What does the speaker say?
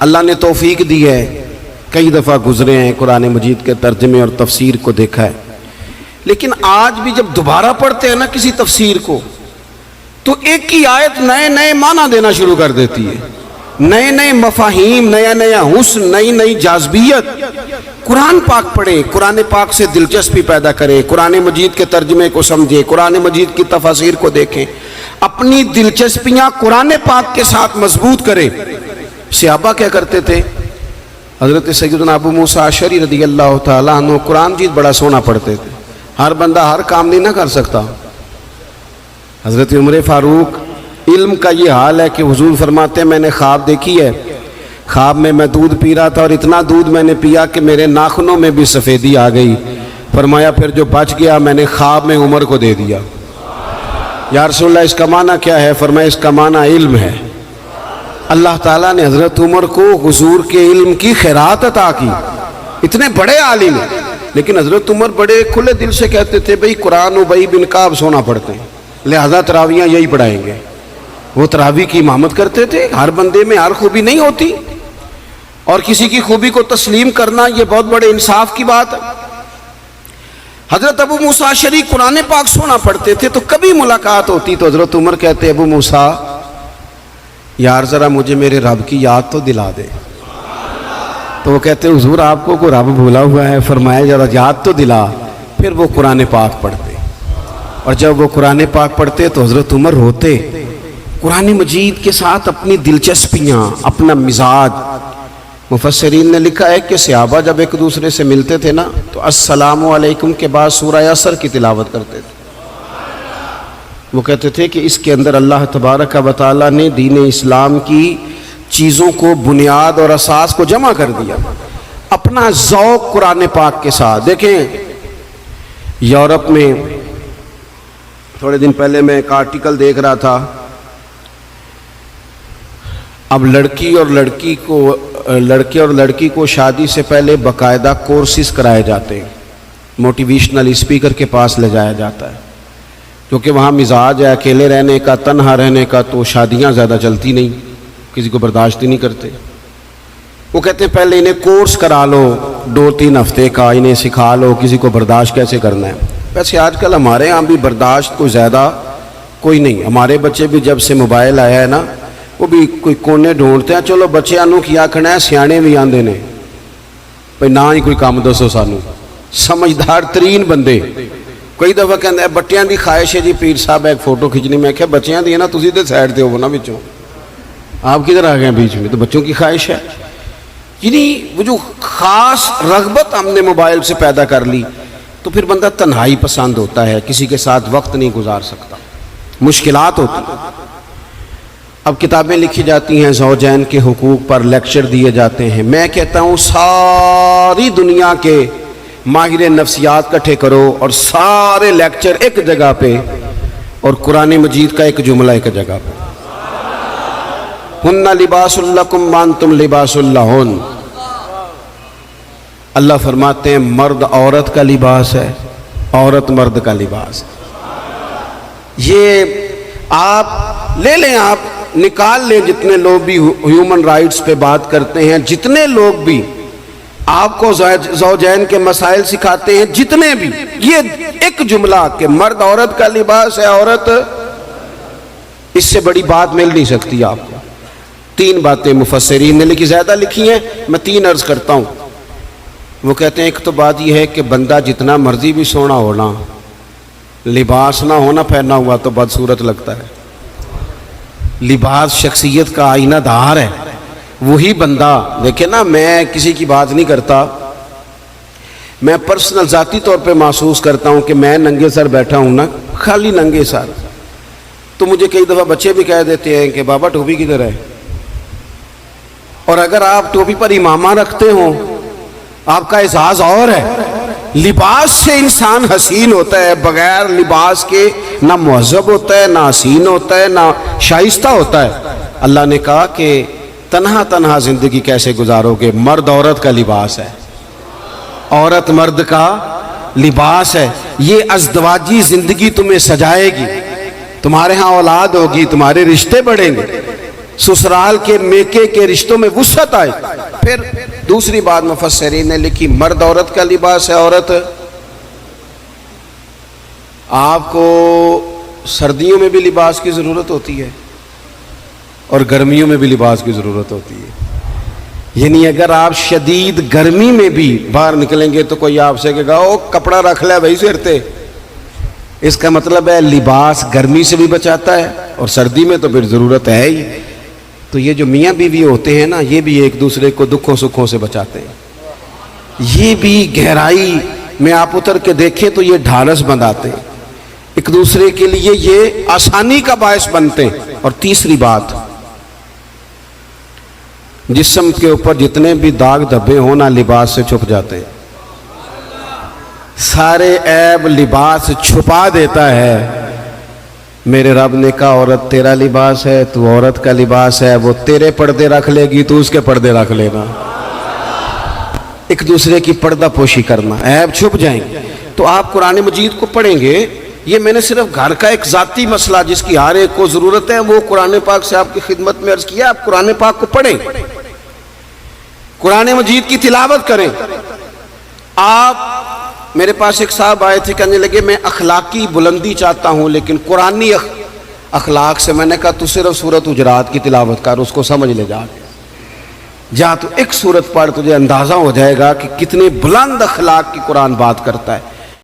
اللہ نے توفیق دی ہے، کئی دفعہ گزرے ہیں، قرآن مجید کے ترجمے اور تفسیر کو دیکھا ہے، لیکن آج بھی جب دوبارہ پڑھتے ہیں نا کسی تفسیر کو تو ایک ہی آیت نئے نئے معنی دینا شروع کر دیتی ہے، نئے نئے مفاہیم، نیا نیا حسن، نئی نئی جاذبیت۔ قرآن پاک پڑھیں، قرآن پاک سے دلچسپی پیدا کریں، قرآن مجید کے ترجمے کو سمجھیں، قرآن مجید کی تفاسیر کو دیکھیں، اپنی دلچسپیاں قرآن پاک کے ساتھ مضبوط کریں۔ صحابہ کیا کرتے تھے؟ حضرت سیدنا ابو موسیٰ اشعری رضی اللہ تعالیٰ عنہ قرآن مجید بڑا سونا پڑھتے تھے، ہر بندہ ہر کام نہیں نہ کر سکتا۔ حضرت عمر فاروق، علم کا یہ حال ہے کہ حضور فرماتے ہیں میں نے خواب دیکھی ہے، خواب میں دودھ پی رہا تھا اور اتنا دودھ میں نے پیا کہ میرے ناخنوں میں بھی سفیدی آ گئی۔ فرمایا پھر جو بچ گیا میں نے خواب میں عمر کو دے دیا۔ یا رسول اللہ اس کا معنی کیا ہے؟ فرمایا اس کا معنی علم ہے۔ اللہ تعالیٰ نے حضرت عمر کو حضور کے علم کی خیرات عطا کی، اتنے بڑے عالم ہیں، لیکن حضرت عمر بڑے کھلے دل سے کہتے تھے بھئی قرآن ابی بن کعب سونا پڑھتے ہیں، لہذا تراویحاں یہی پڑھائیں گے۔ وہ تراویح کی امامت کرتے تھے۔ ہر بندے میں ہر خوبی نہیں ہوتی، اور کسی کی خوبی کو تسلیم کرنا یہ بہت بڑے انصاف کی بات ہے۔ حضرت ابو موسیٰ اشعری قرآن پاک سونا پڑھتے تھے، تو کبھی ملاقات ہوتی تو حضرت عمر کہتے ابو موسیٰ یار ذرا مجھے میرے رب کی یاد تو دلا دے۔ تو وہ کہتے حضور آپ کو کوئی رب بھولا ہوا ہے؟ فرمایا ذرا یاد تو دلا۔ پھر وہ قرآن پاک پڑھتے، اور جب وہ قرآن پاک پڑھتے تو حضرت عمر روتے۔ قرآن مجید کے ساتھ اپنی دلچسپیاں، اپنا مزاج۔ مفسرین نے لکھا ہے کہ صحابہ جب ایک دوسرے سے ملتے تھے نا تو السلام علیکم کے بعد سورہ عصر کی تلاوت کرتے تھے۔ وہ کہتے تھے کہ اس کے اندر اللہ تبارک و تعالیٰ نے دین اسلام کی چیزوں کو، بنیاد اور اساس کو جمع کر دیا، اپنا ذوق قرآن پاک کے ساتھ۔ دیکھیں یورپ میں تھوڑے دن پہلے میں ایک آرٹیکل دیکھ رہا تھا، اب لڑکے اور لڑکی کو شادی سے پہلے باقاعدہ کورسز کرائے جاتے ہیں، موٹیویشنل اسپیکر کے پاس لے جایا جاتا ہے، کیونکہ وہاں مزاج ہے اکیلے رہنے کا، تنہا رہنے کا، تو شادیاں زیادہ چلتی نہیں، کسی کو برداشت ہی نہیں کرتے۔ وہ کہتے ہیں پہلے انہیں کورس کرا لو 2-3 ہفتے کا، انہیں سکھا لو کسی کو برداشت کیسے کرنا ہے۔ ویسے آج کل ہمارے ہاں بھی برداشت کوئی زیادہ کوئی نہیں، ہمارے بچے بھی جب سے موبائل آیا ہے نا وہ بھی کوئی کونے ڈھونڈتے ہیں۔ چلو بچیاں نوں کیا کھڑا ہے، سیانے بھی آندے نے بھئی نہ ہی کوئی کام دسو سانو، سمجھدار ترین بندے۔ کئی دفعہ کہتے ہیں بٹیاں دی خواہش ہے جی پیر صاحب ایک فوٹو کھینچنی، میں کہا بچیاں دی ہے نا، تسی تے سائڈ تے ہو نا بچوں، آپ کدھر آ گئے بیچ میں؟ تو بچوں کی خواہش ہے۔ یعنی وہ جو خاص رغبت ہم نے موبائل سے پیدا کر لی تو پھر بندہ تنہائی پسند ہوتا ہے، کسی کے ساتھ وقت نہیں گزار سکتا، مشکلات ہوتی ہیں۔ اب کتابیں لکھی جاتی ہیں زوجین کے حقوق پر، لیکچر دیے جاتے ہیں۔ میں کہتا ہوں ساری دنیا کے ماہر نفسیات کٹھے کرو اور سارے لیکچر ایک جگہ پہ، اور قرآن مجید کا ایک جملہ ایک جگہ پہ، ہن لباس لکم وانتم لباس لہن۔ اللہ فرماتے ہیں مرد عورت کا لباس ہے، عورت مرد کا لباس ہے۔ یہ آپ لے لیں، آپ نکال لیں، جتنے لوگ بھی ہیومن رائٹس پہ بات کرتے ہیں، جتنے لوگ بھی آپ کو زوجین کے مسائل سکھاتے ہیں، جتنے بھی، یہ ایک جملہ کہ مرد عورت کا لباس ہے، عورت، اس سے بڑی بات مل نہیں سکتی آپ کو۔ 3 باتیں مفسرین نے لکھی، زیادہ لکھی ہیں، میں 3 عرض کرتا ہوں۔ وہ کہتے ہیں ایک تو بات یہ ہے کہ بندہ جتنا مرضی بھی سونا ہونا، لباس نہ ہونا پہنا ہوا تو بدصورت لگتا ہے۔ لباس شخصیت کا آئینہ دار ہے۔ وہی بندہ دیکھیں نا، میں کسی کی بات نہیں کرتا، میں پرسنل ذاتی طور پہ محسوس کرتا ہوں کہ میں ننگے سر بیٹھا ہوں نا، خالی ننگے سر، تو مجھے کئی دفعہ بچے بھی کہہ دیتے ہیں کہ بابا ٹوپی کدھر ہے؟ اور اگر آپ ٹوپی پر امامہ رکھتے ہوں آپ کا اعزاز اور ہے۔ لباس سے انسان حسین ہوتا ہے، بغیر لباس کے نہ مہذب ہوتا ہے، نہ حسین ہوتا ہے، نہ شائستہ ہوتا ہے۔ اللہ نے کہا کہ تنہا تنہا زندگی کیسے گزارو گے؟ مرد عورت کا لباس ہے، عورت مرد کا لباس ہے۔ یہ ازدواجی زندگی تمہیں سجائے گی، تمہارے ہاں اولاد ہوگی، تمہارے رشتے بڑھیں گے، سسرال کے میکے کے رشتوں میں وسعت آئے. پھر دوسری بات مفسرین نے لکھی، مرد عورت کا لباس ہے. عورت آپ کو سردیوں میں بھی لباس کی ضرورت ہوتی ہے اور گرمیوں میں بھی لباس کی ضرورت ہوتی ہے. یعنی اگر آپ شدید گرمی میں بھی باہر نکلیں گے تو کوئی آپ سے کہے گا او کپڑا رکھ لے بھائی سر تے. اس کا مطلب ہے لباس گرمی سے بھی بچاتا ہے اور سردی میں تو پھر ضرورت ہے ہی. تو یہ جو میاں بیوی ہوتے ہیں نا، یہ بھی ایک دوسرے کو دکھوں سکھوں سے بچاتے ہیں. یہ بھی گہرائی میں آپ اتر کے دیکھیں تو یہ ڈھارس بندھاتے ہیں ایک دوسرے کے لیے، یہ آسانی کا باعث بنتے ہیں. اور تیسری بات، جسم کے اوپر جتنے بھی داغ دھبے ہونا لباس سے چھپ جاتے ہیں. سارے عیب لباس چھپا دیتا ہے. میرے رب نے کہا عورت تیرا لباس ہے، تو عورت کا لباس ہے، وہ تیرے پردے رکھ لے گی تو اس کے پردے رکھ لینا. ایک دوسرے کی پردہ پوشی کرنا، عیب چھپ جائیں گے. تو آپ قرآن مجید کو پڑھیں گے. یہ میں نے صرف گھر کا ایک ذاتی مسئلہ جس کی ہر ایک کو ضرورت ہے وہ قرآن پاک سے آپ کی خدمت میں عرض کیا. آپ قرآن پاک کو پڑھیں، قرآن مجید کی تلاوت کریں. آپ میرے پاس ایک صاحب آئے تھے، کہنے لگے میں اخلاقی بلندی چاہتا ہوں لیکن قرآنی اخلاق سے. میں نے کہا تو صرف سورۃ حجرات کی تلاوت کر، اس کو سمجھ لے جا تو ایک سورت پڑھ، تجھے اندازہ ہو جائے گا کہ کتنے بلند اخلاق کی قرآن بات کرتا ہے.